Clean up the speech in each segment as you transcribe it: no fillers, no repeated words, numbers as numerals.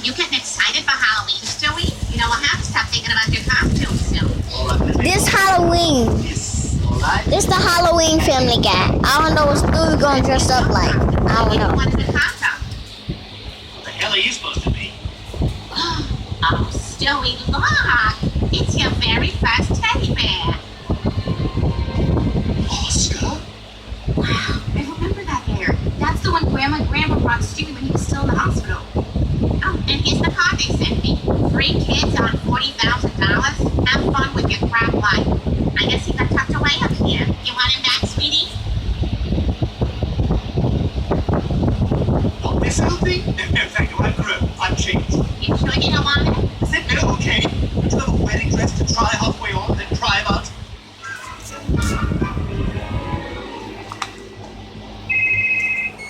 you getting excited for Halloween, Stewie? You know, we'll have to stop thinking about your costumes soon. This Halloween. This the Halloween Family Guy. I don't know what Stewie gonna dress up like. I don't know. What is the costume? What the hell are you supposed to be? Oh, Stewie, look! It's your very first teddy bear. Oscar? Wow, I remember that bear. That's the one Grandma and Grandma brought Stewie when he was still in the hospital. Oh, and here's the card they sent me. 3 kids on $40,000. Have fun with your crap life. I guess he got tucked away up here. You want him back, sweetie? Oh, this little thing? No, thank you. I'm good. I'm changed. You sure you don't want it? Is it no okay? Don't you have a wedding dress to try halfway on, then try about?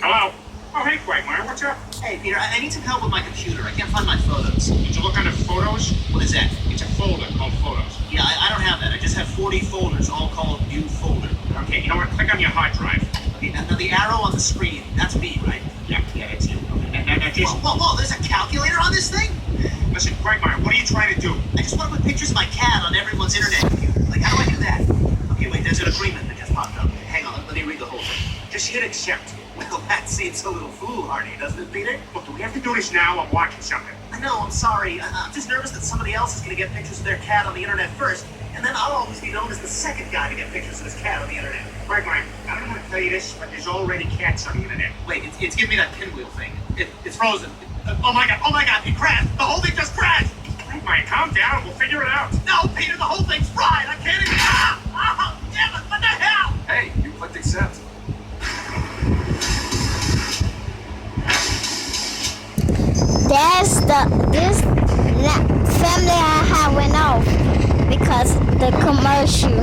Hello? Oh, hey, Quagmire, what's up? Hey, Peter, I need some help with my computer. I can't find my photos. Did you look under photos? What is that? It's a folder called photos. Yeah, I don't have that. I just have 40 folders, all called new folder. Okay, you know what? Click on your hard drive. Okay, now the arrow on the screen, that's me, right? Yeah, that's you. Okay, now just... Whoa, there's a calculator on this thing? Listen, Quagmire, what are you trying to do? I just want to put pictures of my cat on everyone's internet computer. Like, how do I do that? Okay, wait, there's an agreement that just popped up. Hang on, let me read the whole thing. Just hit accept. Well, that seems a little foolhardy, doesn't it, Peter? Look, do we have to do this now? I'm watching something. I know, I'm sorry. I'm just nervous that somebody else is going to get pictures of their cat on the internet first, and then I'll always be known as the second guy to get pictures of his cat on the internet. Quagmire, I don't know how to tell you this, but there's already cats on the internet. Wait, it's giving me that pinwheel thing. It's frozen. Oh my god, it crashed! The whole thing just crashed! Quagmire, calm down. We'll figure it out. No, Peter, the whole thing's fried! I can't even... Ah! Oh, damn it! What the hell? Hey, you clicked accept. This family I had went off because the commercial.